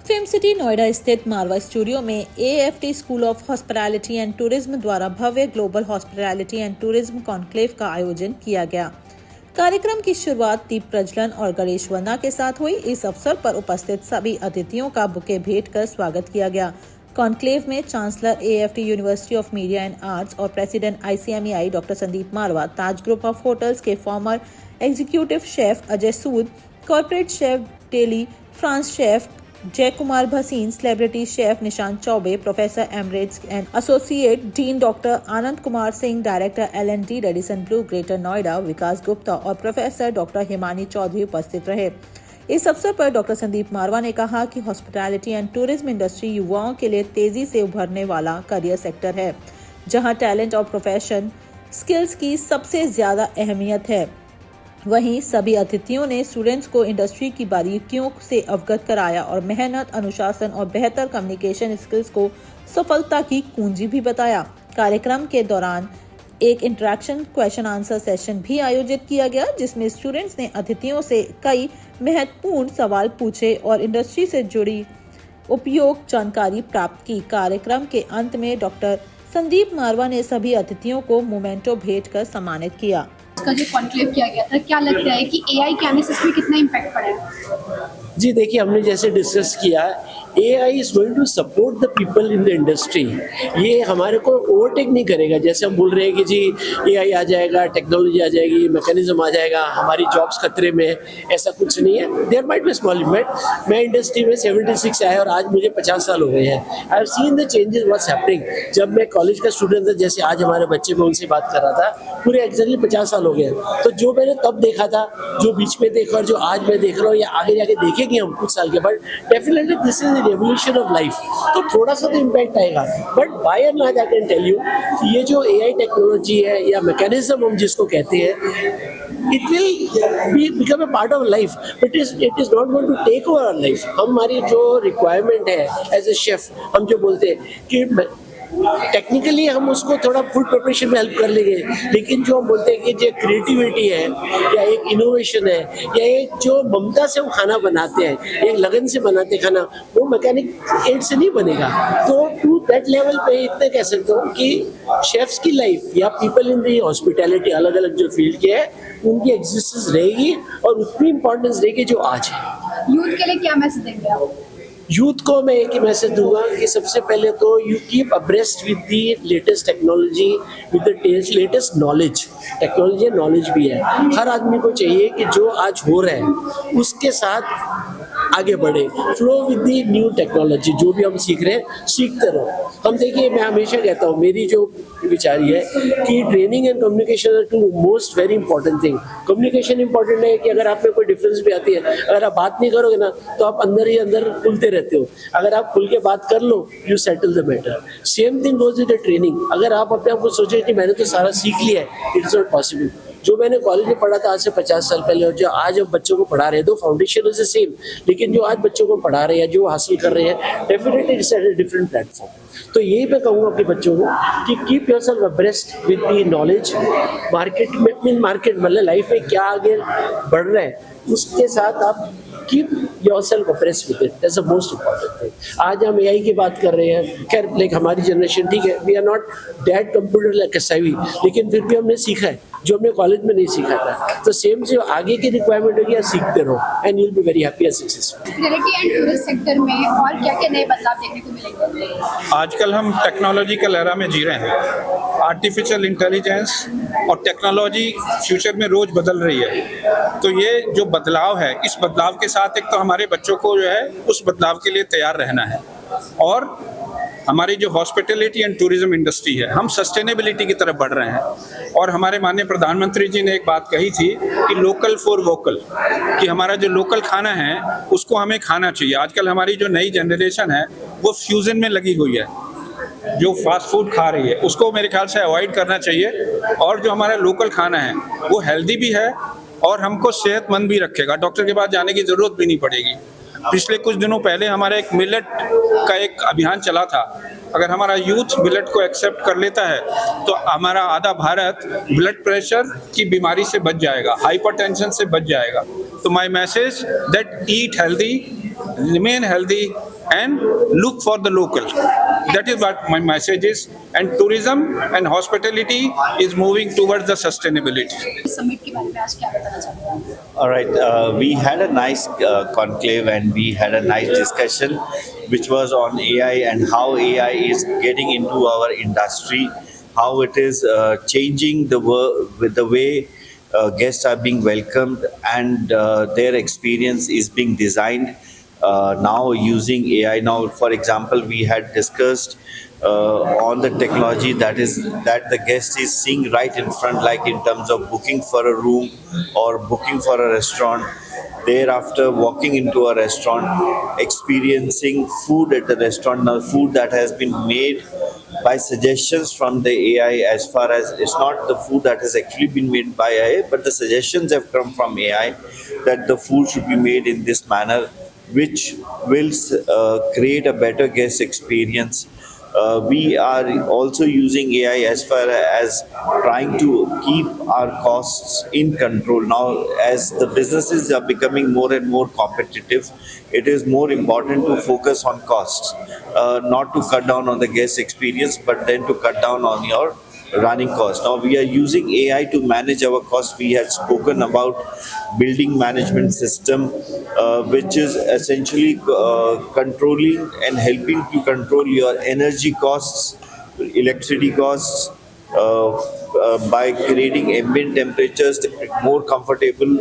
Film city Noida स्थित Marwah studio में AFT school of hospitality and tourism द्वारा भव्य global hospitality and tourism conclave का आयोजन किया गया। कार्यक्रम की शुरुआत दीप प्रज्वलन और गणेश वंदना के साथ हुई। इस अवसर पर उपस्थित सभी अतिथियों का बुके भेंट कर स्वागत किया गया। कॉन्क्लेव में chancellor AFT university of media and arts और president ICMEI doctor Sandeep Marwah, Taj group of hotels के former executive chef Ajay Sood, corporate chef Deli France chef Jay Kumar Bhasin, celebrity chef Nishant Chaubey, professor emeritus and associate dean doctor Anand Kumar Singh, director L&D Radisson Blu Greater Noida Vikas Gupta और professor doctor Himani Chaudhary उपस्थित रहे। इस अवसर पर doctor Sandeep मारवा ने कहा कि हॉस्पिटैलिटी एंड टूरिज्म इंडस्ट्री युवाओं के लिए तेजी से उभरने वाला करियर सेक्टर है, जहां टैलेंट और प्रोफेशन स्किल्स की सबसे ज्यादा अहमियत है। वहीं सभी अतिथियों ने स्टूडेंट्स को इंडस्ट्री की बारीकियों से अवगत कराया और मेहनत, अनुशासन और बेहतर कम्युनिकेशन स्किल्स को सफलता की कुंजी भी बताया। कार्यक्रम के दौरान एक इंटरेक्शन क्वेश्चन आंसर सेशन भी आयोजित किया गया, जिसमें स्टूडेंट्स ने अतिथियों से कई महत्वपूर्ण सवाल पूछे और इंडस्ट्री से जुड़ी उपयोग जानकारी प्राप्त की। कार्यक्रम के अंत में डॉक्टर संदीप मारवा ने सभी अतिथियों को मोमेंटो भेंट कर सम्मानित किया। का जो कॉन्क्लेव किया गया था, क्या लगता है कि AI के आने से इसमें कितना इम्पैक्ट पड़ा है? जी देखिए, हमने जैसे डिस्कस किया, AI is going to support the people in the industry. ये हमारे को ओवरटेक नहीं करेगा। जैसे हम बोल रहे हैं कि जी AI आ जाएगा, टेक्नोलॉजी आ जाएगी, मैकेनिज्म आ जाएगा, हमारी जॉब्स खतरे में, ऐसा कुछ नहीं है। There might be small impact. मैं इंडस्ट्री में 76 आया और आज मुझे 50 साल हो गए हैं। I have seen the changes what's happening. जब मैं कॉलेज का स्टूडेंट था, जैसे आज हमारे बच्चे को उनसे बात कर रहा था, पूरे एग्जैक्टली 50 साल हो गए। तो जो मैंने तब देखा था, जो बीच में देखा और जो आज मैं देख रहा हूँ या आगे जाके देखेंगे हम कुछ साल के बाद, definitely this is the revolution of life. तो थोड़ा सा तो इम्पैक्ट आएगा, but by and large I can tell you कि ये जो AI टेक्नोलॉजी है या मैकेनिज्म हम जिसको कहते हैं, it will become a part of life, but it is not going to take over our life. हमारी जो रिक्वायरमेंट है एज ए शेफ, हम जो बोलते हैं कि टेक्निकली हम उसको थोड़ा फूड प्रिपरेशन में हेल्प कर लेंगे, लेकिन जो हम बोलते हैं कि जो क्रिएटिविटी है या एक इनोवेशन है या एक जो ममता से हम खाना बनाते हैं, एक लगन से बनाते हैं खाना, वो मैकेनिक एड से नहीं बनेगा। तो टू दैट लेवल पे इतना कह सकता हूँ कि शेफ्स की लाइफ या पीपल इन दी हॉस्पिटैलिटी, अलग अलग जो फील्ड के है, उनकी एग्जिस्टेंस रहेगी और उतनी इंपॉर्टेंस रहेगी जो आज है। यूथ के लिए क्या मैसेज देंगे आप? यूथ को मैं एक ही मैसेज दूंगा कि सबसे पहले तो you keep abreast with the latest technology, with the latest knowledge. Technology knowledge भी है। हर आदमी को चाहिए कि जो आज हो रहा है उसके साथ आगे बढ़े, flow with the new technology. जो भी हम सीख रहे हैं, सीखते रहो। हम देखिए, मैं हमेशा कहता हूँ, मेरी जो विचारी है कि training and communication are to most very important thing. Communication important है कि अगर आप में कोई डिफरेंस भी आती है, अगर आप बात नहीं करोगे ना, तो आप अंदर ही अंदर खुलते रहते हो। अगर आप खुल के बात कर लो, you settle the matter. Same thing goes with the training. अगर आप अपने आप को सोचे कि मैंने तो सारा सीख लिया है, इट इज नॉट पॉसिबल। जो मैंने कॉलेज में पढ़ा था आज से 50 साल पहले और जो आज हम बच्चों को पढ़ा रहे हैं, दो फाउंडेशन इज द सेम, लेकिन जो आज बच्चों को पढ़ा रहे हैं, जो हासिल कर रहे हैं, definitely it's a different platform. तो यही मैं कहूँगा अपने बच्चों को कि keep yourself abreast with the knowledge. Market मतलब लाइफ में क्या आगे बढ़ रहा है, उसके साथ आप keep yourself abreast with it. That's the most important thing. आज हम AI की बात कर रहे हैं, खैर लाइक हमारी जनरेशन, ठीक है, we are not that computer like savvy, लेकिन फिर भी हमने सीखा है जो हमने कॉलेज में नहीं सीखा था। तो सेम जो आगे की रिक्वायरमेंट होगी, सीखते रहो and you will be very happy and successful. Hospitality and tourism sector में और क्या-क्या नए बदलाव देखने को मिलेंगे? आजकल हम टेक्नोलॉजिकल एरा में जी रहे हैं। आर्टिफिशियल इंटेलिजेंस और टेक्नोलॉजी फ्यूचर में रोज बदल रही है। तो ये जो बदलाव है, इस बदलाव के साथ एक तो हमारे बच्चों को जो है उस बदलाव के लिए तैयार रहना है, और हमारी जो हॉस्पिटैलिटी एंड टूरिज्म इंडस्ट्री है, हम सस्टेनेबिलिटी की तरफ बढ़ रहे हैं। और हमारे माननीय प्रधानमंत्री जी ने एक बात कही थी कि लोकल फॉर वोकल, कि हमारा जो लोकल खाना है उसको हमें खाना चाहिए। आजकल हमारी जो नई जनरेशन है वो फ्यूजन में लगी हुई है, जो फास्ट फूड खा रही है, उसको मेरे ख्याल से अवॉइड करना चाहिए। और जो हमारा लोकल खाना है वो हेल्दी भी है और हमको सेहतमंद भी रखेगा। डॉक्टर के पास जाने की ज़रूरत भी नहीं पड़ेगी। पिछले कुछ दिनों पहले हमारा एक मिलेट का एक अभियान चला था। अगर हमारा यूथ मिलेट को एक्सेप्ट कर लेता है तो हमारा आधा भारत ब्लड प्रेशर की बीमारी से बच जाएगा, हाइपरटेंशन से बच जाएगा। तो my message that eat healthy, remain healthy and look for the local. That is what my message is. And tourism and hospitality is moving towards the sustainability. Summit के बारे में आज क्या बताना चाहते हैं? All right, we had a nice conclave and we had a nice discussion which was on AI and how AI is getting into our industry, how it is changing with the way guests are being welcomed and their experience is being designed now using AI. Now, for example, we had discussed on the technology that the guest is seeing right in front, like in terms of booking for a room or booking for a restaurant. Thereafter, walking into a restaurant, experiencing food at the restaurant, now food that has been made by suggestions from the AI, as far as it's not the food that has actually been made by AI, but the suggestions have come from AI that the food should be made in this manner, which will create a better guest experience. We are also using AI as far as trying to keep our costs in control. Now, as the businesses are becoming more and more competitive, it is more important to focus on costs, not to cut down on the guest experience, but then to cut down on your running costs. Now, we are using AI to manage our costs. We had spoken about building management system, which is essentially controlling and helping to control your energy costs, electricity costs, by creating ambient temperatures, more comfortable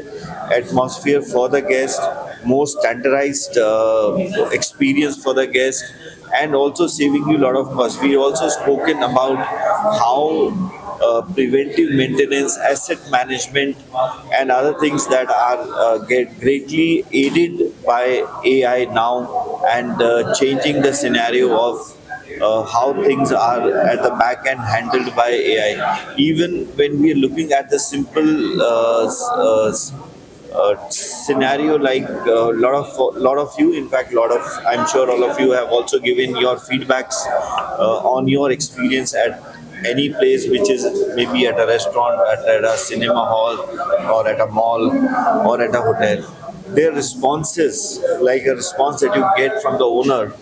atmosphere for the guest, more standardized experience for the guest, and also saving you a lot of cost. We also spoken about how preventive maintenance, asset management, and other things that are get greatly aided by AI now, and changing the scenario of how things are at the back end handled by AI. Even when we are looking at the simple scenario, like lot of you, in fact, I'm sure all of you have also given your feedbacks on your experience at any place, which is maybe at a restaurant, at a cinema hall, or at a mall, or at a hotel. Their responses, like a response that you get from the owner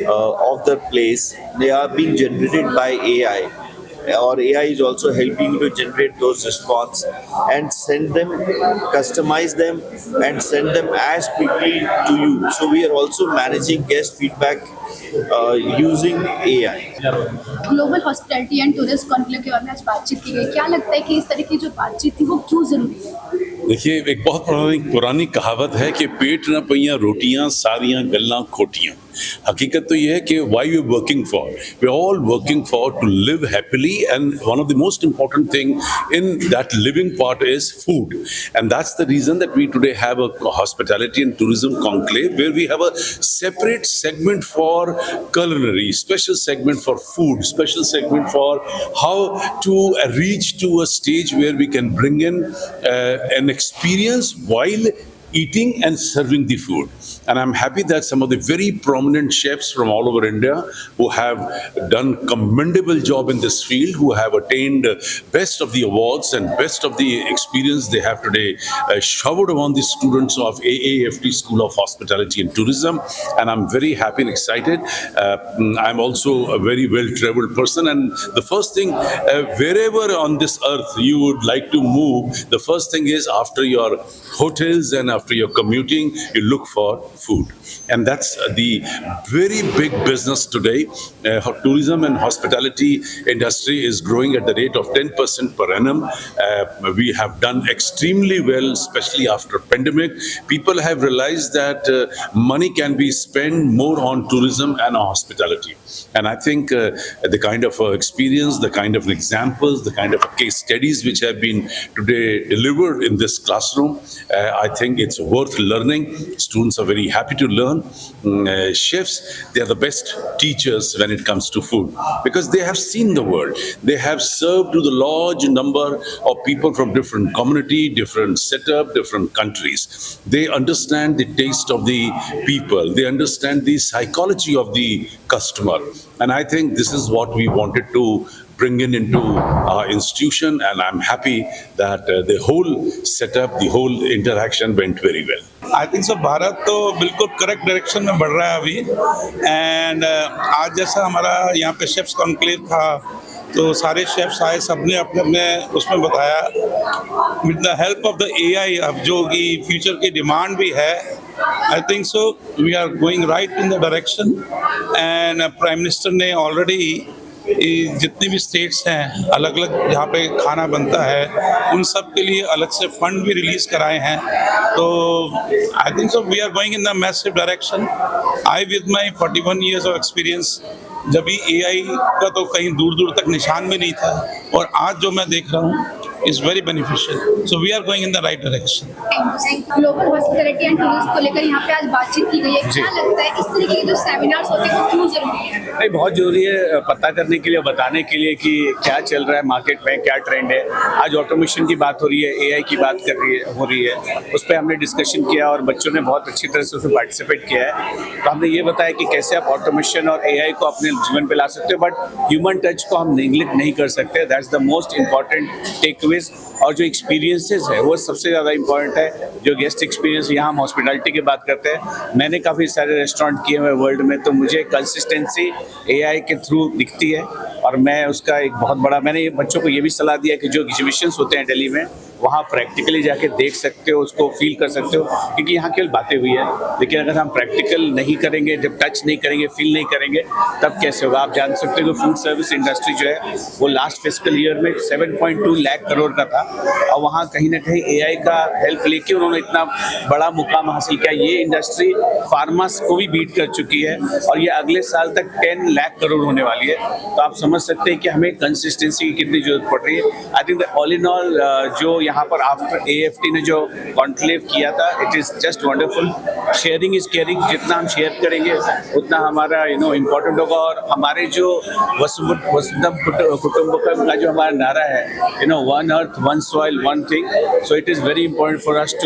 of the place, they are being generated by AI, or AI is also helping you to generate those response and send them, customize them, and send them as quickly to you. So we are also managing guest feedback using AI. Global hospitality and tourist conclave के बारे में आज बातचीत की गई। क्या लगता है कि इस तरह की जो बातचीत थी वो क्यों जरूरी है? देखिए, एक बहुत पुरानी कहावत है कि पेट न पैया रोटियां सारियां गल्लां खोटियां। हकीकत तो यह है कि why we are working for, we are all working for to live happily, and one of the most important thing in that living part is food, and that's the reason that we today have a hospitality and tourism conclave, where we have a separate segment for culinary, special segment for food, special segment for how to reach to a stage where we can bring in an experience while eating and serving the food. And I'm happy that some of the very prominent chefs from all over India who have done commendable job in this field, who have attained best of the awards and best of the experience they have today, showered upon the students of AAFT School of Hospitality and Tourism. And I'm very happy and excited. I'm also a very well-traveled person, and the first thing, wherever on this earth you would like to move, the first thing is, after your hotels and after your commuting, you look for food. And that's the very big business today. Tourism and hospitality industry is growing at the rate of 10% per annum. We have done extremely well, especially after pandemic. People have realized that money can be spent more on tourism and on hospitality. And I think the kind of experience, the kind of examples, the kind of case studies which have been today delivered in this classroom, I think it's worth learning. Students are very happy to learn. Chefs, they are the best teachers when it comes to food, because they have seen the world. They have served to the large number of people from different community, different setup, different countries. They understand the taste of the people. They understand the psychology of the customer. And I think this is what we wanted to bring into our institution, and I'm happy that the whole setup, the whole interaction went very well. I think सो भारत तो बिल्कुल correct direction में बढ़ रहा है अभी। And आज जैसा हमारा यहाँ पे शेफ्स कॉन्क्लेव था, तो सारे शेफ्स आए, सबने अपने अपने उसमें बताया with the help of the AI. अब जो कि फ्यूचर की डिमांड भी है, I think so we are going right in the direction. And prime minister ने ऑलरेडी जितनी भी स्टेट्स हैं अलग अलग जहाँ पे खाना बनता है, उन सब के लिए अलग से फंड भी रिलीज कराए हैं। तो I think so we are going in the massive direction. I with my 41 years of experience, जब भी एआई का तो कहीं दूर दूर तक निशान भी नहीं था, और आज जो मैं देख रहा हूँ is very beneficial. So we are going in the right direction. Global hospitality and tourism को लेकर यहाँ पे आज बातचीत की गई है। क्या लगता है इस तरीके के जो सेमिनार्स होते हैं वो क्यों जरूरी है? नहीं, बहुत जरूरी है पता करने के लिए, बताने के लिए कि क्या चल रहा है मार्केट में, क्या ट्रेंड है। आज ऑटोमेशन की बात हो रही है, एआई की बात हो रही है, उस पर हमने डिस्कशन किया और बच्चों ने बहुत अच्छी तरह से उसमें पार्टिसिपेट किया है। तो हमने ये बताया कि कैसे आप ऑटोमेशन और एआई को अपने जीवन पे ला सकते हो, बट ह्यूमन टच को हम नेग्लेक्ट नहीं कर सकते। That's the most important tech. और जो एक्सपीरियंसेस है वो सबसे ज़्यादा इम्पॉर्टेंट है। जो गेस्ट एक्सपीरियंस, यहाँ हम हॉस्पिटैलिटी की बात करते हैं, मैंने काफ़ी सारे रेस्टोरेंट किए हुए वर्ल्ड में, तो मुझे कंसिस्टेंसी एआई के थ्रू दिखती है। और मैं उसका एक बहुत बड़ा, मैंने ये बच्चों को ये भी सलाह दिया कि जो एग्जीबिशंस होते हैं दिल्ली में, वहाँ प्रैक्टिकली जाके देख सकते हो, उसको फील कर सकते हो, क्योंकि यहाँ केवल बातें हुई है, लेकिन अगर हम प्रैक्टिकल नहीं करेंगे, जब टच नहीं करेंगे, फील नहीं करेंगे, तब कैसे होगा। आप जान सकते हो कि फूड सर्विस इंडस्ट्री जो है वो लास्ट फिस्कल ईयर में 7.2 लाख करोड़ का था, और वहाँ कहीं ना कहीं एआई का हेल्प लेके उन्होंने इतना बड़ा मुकाम हासिल किया। ये इंडस्ट्री फार्मास को भी बीट कर चुकी है, और ये अगले साल तक 10 लाख करोड़ होने वाली है। तो आप समझ सकते हैं कि हमें कंसिस्टेंसी की कितनी जरूरत पड़ रही है। I think all in all जो यहाँ पर आफ्टर एएफटी ने जो कॉन्क्लेव किया था, it is just wonderful. Sharing is caring, जितना हम शेयर करेंगे उतना हमारा इम्पोर्टेंट होगा। और हमारे जो वसुधैव कुटुंबकम का जो हमारा नारा है, one earth one soil one thing, so it is very important for us to